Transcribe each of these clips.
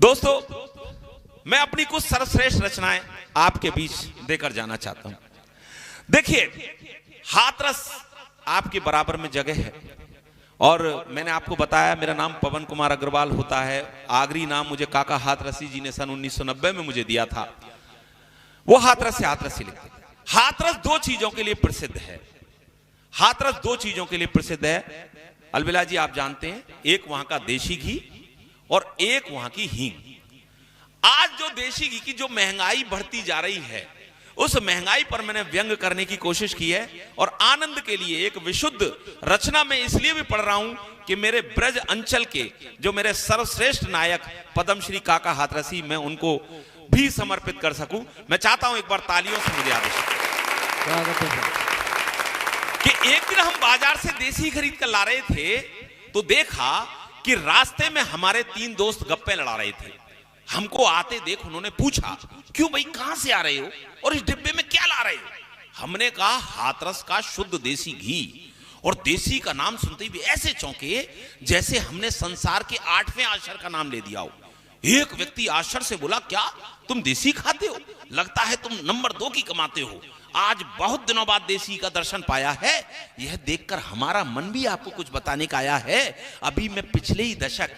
दोस्तों, मैं अपनी कुछ सर्वश्रेष्ठ रचनाएं आपके बीच देकर जाना चाहता हूं। देखिए, हाथरस आपके बराबर में जगह है और मैंने आपको बताया मेरा नाम पवन कुमार अग्रवाल होता है। आगरी नाम मुझे काका हाथरसी जी ने सन 1990 में मुझे दिया था। वो हाथरस से हाथरसी लिखते। हाथरस दो चीजों के लिए प्रसिद्ध है। हाथरस दो चीजों के लिए प्रसिद्ध है। अलविला जी आप जानते हैं, एक वहां का देशी घी और एक वहां की हींग। आज जो देशी घी की जो महंगाई बढ़ती जा रही है, उस महंगाई पर मैंने व्यंग करने की कोशिश की है और आनंद के लिए एक विशुद्ध रचना में इसलिए भी पढ़ रहा हूं कि मेरे ब्रज अंचल के जो मेरे सर्वश्रेष्ठ नायक पद्मश्री काका हाथरसी, मैं उनको भी समर्पित कर सकूं। मैं चाहता हूं एक बार तालियों से मुझे आदेश कि एक दिन हम बाजार से देसी खरीद कर ला रहे थे तो देखा कि रास्ते में हमारे तीन दोस्त गप्पे लड़ा रहे थे। हमको आते देख उन्होंने पूछा, क्यों भाई कहां से आ रहे हो और इस डिब्बे में क्या ला रहे हो? हमने कहा हाथरस का शुद्ध देसी घी। और देसी का नाम सुनते ही ऐसे चौंके जैसे हमने संसार के 8वें आश्चर्य का नाम ले दिया हो। एक व्यक्ति आश्चर्य से बोला, क्या तुम देसी खाते हो? लगता है तुम नंबर 2 की कमाते हो। आज बहुत दिनों बाद देसी का दर्शन पाया है। यह देखकर हमारा मन भी आपको कुछ बताने का आया है। अभी मैं पिछले ही दशक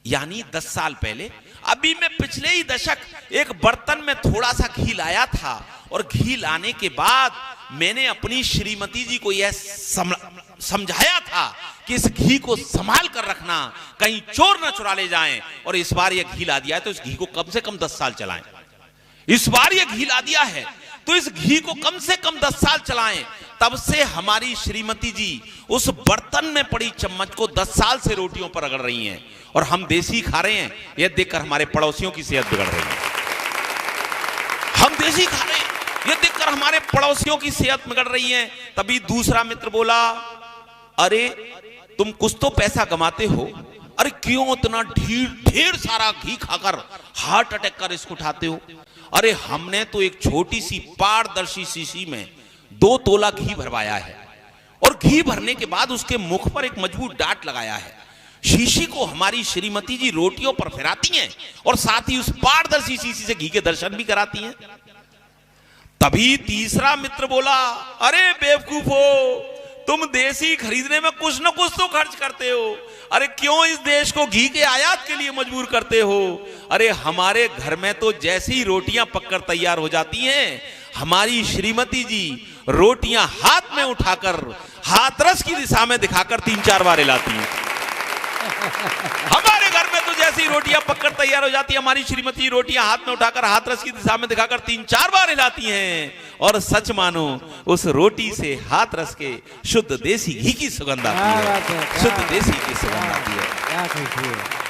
यानी 10 साल पहले, अभी मैं पिछले ही दशक एक बर्तन में थोड़ा सा घी लाया था और घी लाने के बाद मैंने अपनी श्रीमती जी को यह समझाया था कि इस घी को संभाल कर रखना, कहीं चोर न चुरा ले जाएं। और इस बार यह घी ला दिया है तो इस घी को कम से कम 10 साल चलाएं। इस बार यह घी ला दिया है तो इस घी को कम से कम 10 साल चलाएं। तब से हमारी श्रीमती जी उस बर्तन में पड़ी चम्मच को 10 साल से रोटियों पर रगड़ रही हैं और हम देसी खा रहे हैं। यह देखकर हमारे पड़ोसियों की सेहत बिगड़ रही है। हम देसी खा रहे हैं, यह देखकर हमारे पड़ोसियों की सेहत बिगड़ रही है। तभी दूसरा मित्र बोला, अरे तुम कुछ तो पैसा कमाते हो, अरे क्यों इतना ढेर सारा घी खाकर हार्ट अटैक का रिस्क उठाते हो? अरे हमने तो एक छोटी सी पारदर्शी शीशी में 2 तोला घी भरवाया है और घी भरने के बाद उसके मुख पर एक मजबूत डाट लगाया है। शीशी को हमारी श्रीमती जी रोटियों पर फिराती हैं और साथ ही उस पारदर्शी शीशी से घी के दर्शन भी कराती हैं। तभी तीसरा मित्र बोला, अरे बेवकूफो, तुम देसी खरीदने में कुछ न कुछ तो खर्च करते हो। अरे क्यों इस देश को घी के आयात के लिए मजबूर करते हो? अरे हमारे घर में तो जैसे ही रोटियां पककर तैयार हो जाती हैं, हमारी श्रीमती जी रोटियां हाथ में उठाकर हाथरस की दिशा में दिखाकर 3-4 बार हिलाती हैं। हमारे घर में तो जैसी रोटियां पककर तैयार हो जाती है, हमारी श्रीमती रोटियां हाथ में उठाकर हाथरस की दिशा में दिखाकर 3-4 बार हिलाती हैं। और सच मानो उस रोटी से हाथरस के शुद्ध देसी घी की सुगंध आती है, शुद्ध देसी की सुगंध आती है।